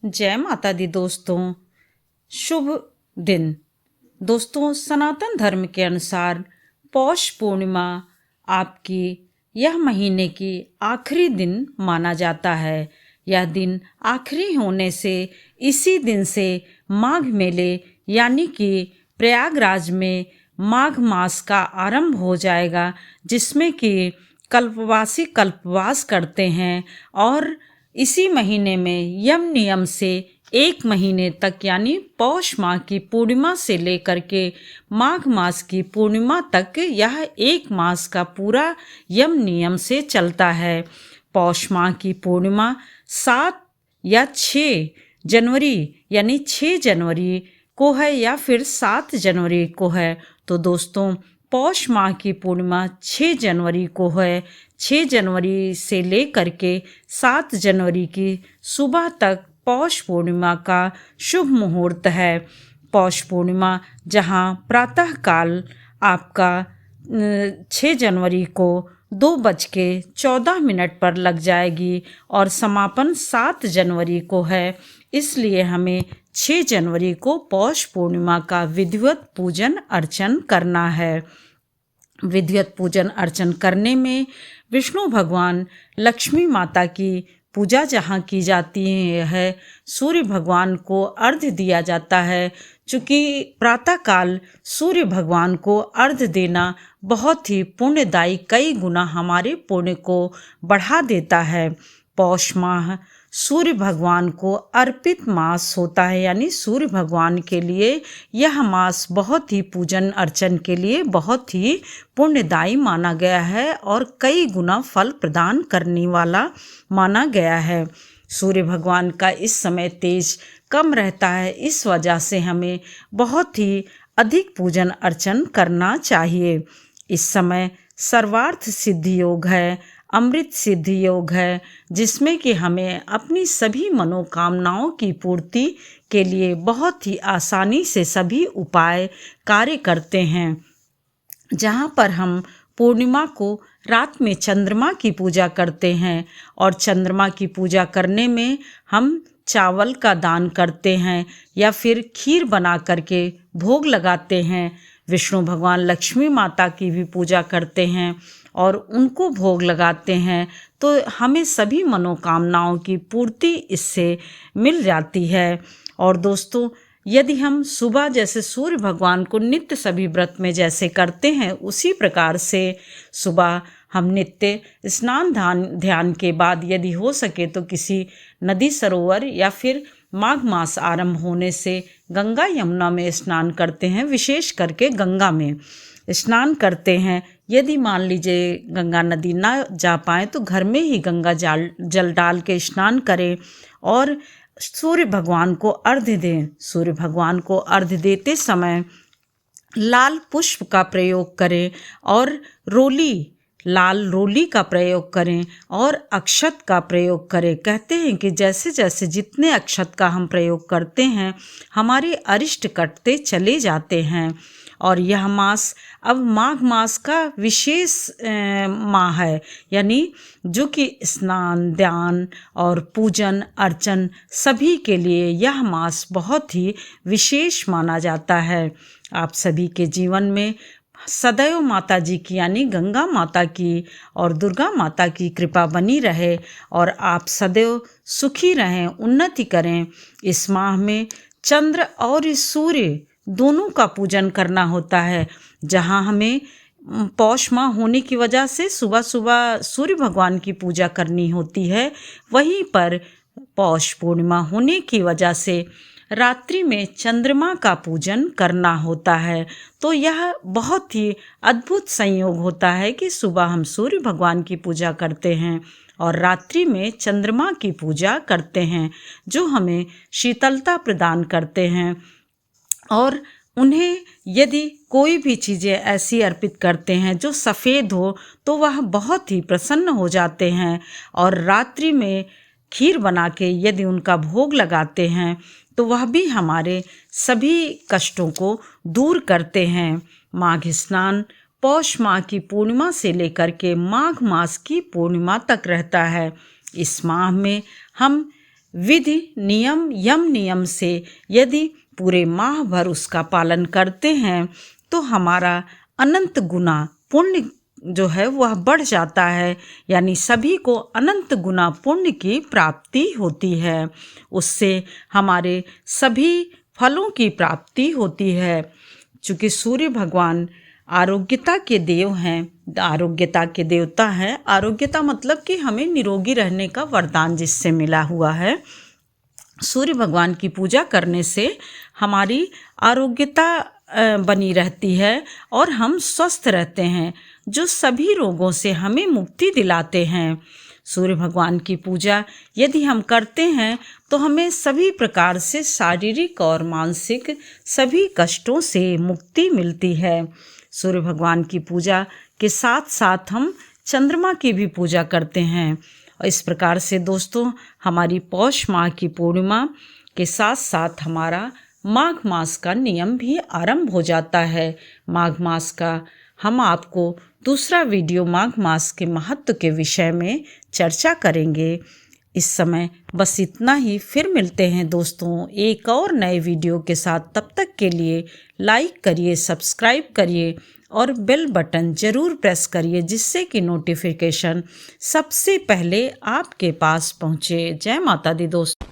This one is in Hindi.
जय माता दी दोस्तों। शुभ दिन। दोस्तों, सनातन धर्म के अनुसार पौष पूर्णिमा आपकी यह महीने की आखिरी दिन माना जाता है। यह दिन आखिरी होने से इसी दिन से माघ मेले यानी कि प्रयागराज में माघ मास का आरंभ हो जाएगा, जिसमें कि कल्पवासी कल्पवास करते हैं और इसी महीने में यम नियम से एक महीने तक यानी पौष माह की पूर्णिमा से लेकर के माघ मास की पूर्णिमा तक यह एक मास का पूरा यम नियम से चलता है। पौष माह की पूर्णिमा 7 या 6 जनवरी यानी 6 जनवरी को है या फिर 7 जनवरी को है। तो दोस्तों, पौष माह की पूर्णिमा 6 जनवरी को है। 6 जनवरी से लेकर के 7 जनवरी की सुबह तक पौष पूर्णिमा का शुभ मुहूर्त है। पौष पूर्णिमा जहां प्रातः काल आपका 6 जनवरी को 2:14 पर लग जाएगी और समापन 7 जनवरी को है। इसलिए हमें 6 जनवरी को पौष पूर्णिमा का विधिवत पूजन अर्चन करना है। विधिवत पूजन अर्चन करने में विष्णु भगवान, लक्ष्मी माता की पूजा जहाँ की जाती है, सूर्य भगवान को अर्घ्य दिया जाता है। चूँकि प्रातःकाल सूर्य भगवान को अर्घ्य देना बहुत ही पुण्यदायी, कई गुना हमारे पुण्य को बढ़ा देता है। पौष माह सूर्य भगवान को अर्पित मास होता है, यानी सूर्य भगवान के लिए यह मास बहुत ही पूजन अर्चन के लिए बहुत ही पुण्यदायी माना गया है और कई गुना फल प्रदान करने वाला माना गया है। सूर्य भगवान का इस समय तेज कम रहता है, इस वजह से हमें बहुत ही अधिक पूजन अर्चन करना चाहिए। इस समय सर्वार्थ सिद्धि योग है, अमृत सिद्धि योग है, जिसमें कि हमें अपनी सभी मनोकामनाओं की पूर्ति के लिए बहुत ही आसानी से सभी उपाय कार्य करते हैं। जहाँ पर हम पूर्णिमा को रात में चंद्रमा की पूजा करते हैं और चंद्रमा की पूजा करने में हम चावल का दान करते हैं या फिर खीर बना करके भोग लगाते हैं। विष्णु भगवान, लक्ष्मी माता की भी पूजा करते हैं और उनको भोग लगाते हैं, तो हमें सभी मनोकामनाओं की पूर्ति इससे मिल जाती है। और दोस्तों, यदि हम सुबह जैसे सूर्य भगवान को नित्य सभी व्रत में जैसे करते हैं, उसी प्रकार से सुबह हम नित्य स्नान ध्यान के बाद यदि हो सके तो किसी नदी सरोवर या फिर माघ मास आरंभ होने से गंगा यमुना में स्नान करते हैं। विशेष करके गंगा में स्नान करते हैं। यदि मान लीजिए गंगा नदी ना जा पाए तो घर में ही गंगा जल डाल के स्नान करें और सूर्य भगवान को अर्घ्य दें। सूर्य भगवान को अर्घ्य देते समय लाल पुष्प का प्रयोग करें और लाल रोली का प्रयोग करें और अक्षत का प्रयोग करें। कहते हैं कि जैसे जैसे जितने अक्षत का हम प्रयोग करते हैं, हमारे अरिष्ट कटते चले जाते हैं। और यह मास अब माघ मास का विशेष माह है, यानी जो कि स्नान ध्यान और पूजन अर्चन सभी के लिए यह मास बहुत ही विशेष माना जाता है। आप सभी के जीवन में सदैव माता जी की यानी गंगा माता की और दुर्गा माता की कृपा बनी रहे और आप सदैव सुखी रहें, उन्नति करें। इस माह में चंद्र और सूर्य दोनों का पूजन करना होता है। जहाँ हमें पौष माह होने की वजह से सुबह सुबह सूर्य भगवान की पूजा करनी होती है, वहीं पर पौष पूर्णिमा होने की वजह से रात्रि में चंद्रमा का पूजन करना होता है। तो यह बहुत ही अद्भुत संयोग होता है कि सुबह हम सूर्य भगवान की पूजा करते हैं और रात्रि में चंद्रमा की पूजा करते हैं, जो हमें शीतलता प्रदान करते हैं। और उन्हें यदि कोई भी चीज़ें ऐसी अर्पित करते हैं जो सफ़ेद हो, तो वह बहुत ही प्रसन्न हो जाते हैं। और रात्रि में खीर बना के यदि उनका भोग लगाते हैं तो वह भी हमारे सभी कष्टों को दूर करते हैं। माघ स्नान पौष माह की पूर्णिमा से लेकर के माघ मास की पूर्णिमा तक रहता है। इस माह में हम विधि नियम यम नियम से यदि पूरे माह भर उसका पालन करते हैं तो हमारा अनंत गुना पुण्य जो है वह बढ़ जाता है, यानी सभी को अनंत गुना पुण्य की प्राप्ति होती है। उससे हमारे सभी फलों की प्राप्ति होती है। चूँकि सूर्य भगवान आरोग्यता के देव हैं, आरोग्यता के देवता हैं। आरोग्यता मतलब कि हमें निरोगी रहने का वरदान जिससे मिला हुआ है। सूर्य भगवान की पूजा करने से हमारी आरोग्यता बनी रहती है और हम स्वस्थ रहते हैं, जो सभी रोगों से हमें मुक्ति दिलाते हैं। सूर्य भगवान की पूजा यदि हम करते हैं तो हमें सभी प्रकार से शारीरिक और मानसिक सभी कष्टों से मुक्ति मिलती है। सूर्य भगवान की पूजा के साथ साथ हम चंद्रमा की भी पूजा करते हैं। और इस प्रकार से दोस्तों हमारी पौष माह की पूर्णिमा के साथ साथ हमारा माघ मास का नियम भी आरंभ हो जाता है। माघ मास का हम आपको दूसरा वीडियो माघ मास के महत्व के विषय में चर्चा करेंगे। इस समय बस इतना ही, फिर मिलते हैं दोस्तों एक और नए वीडियो के साथ। तब तक के लिए लाइक करिए, सब्सक्राइब करिए और बेल बटन ज़रूर प्रेस करिए, जिससे कि नोटिफिकेशन सबसे पहले आपके पास पहुँचे। जय माता दी दोस्तों।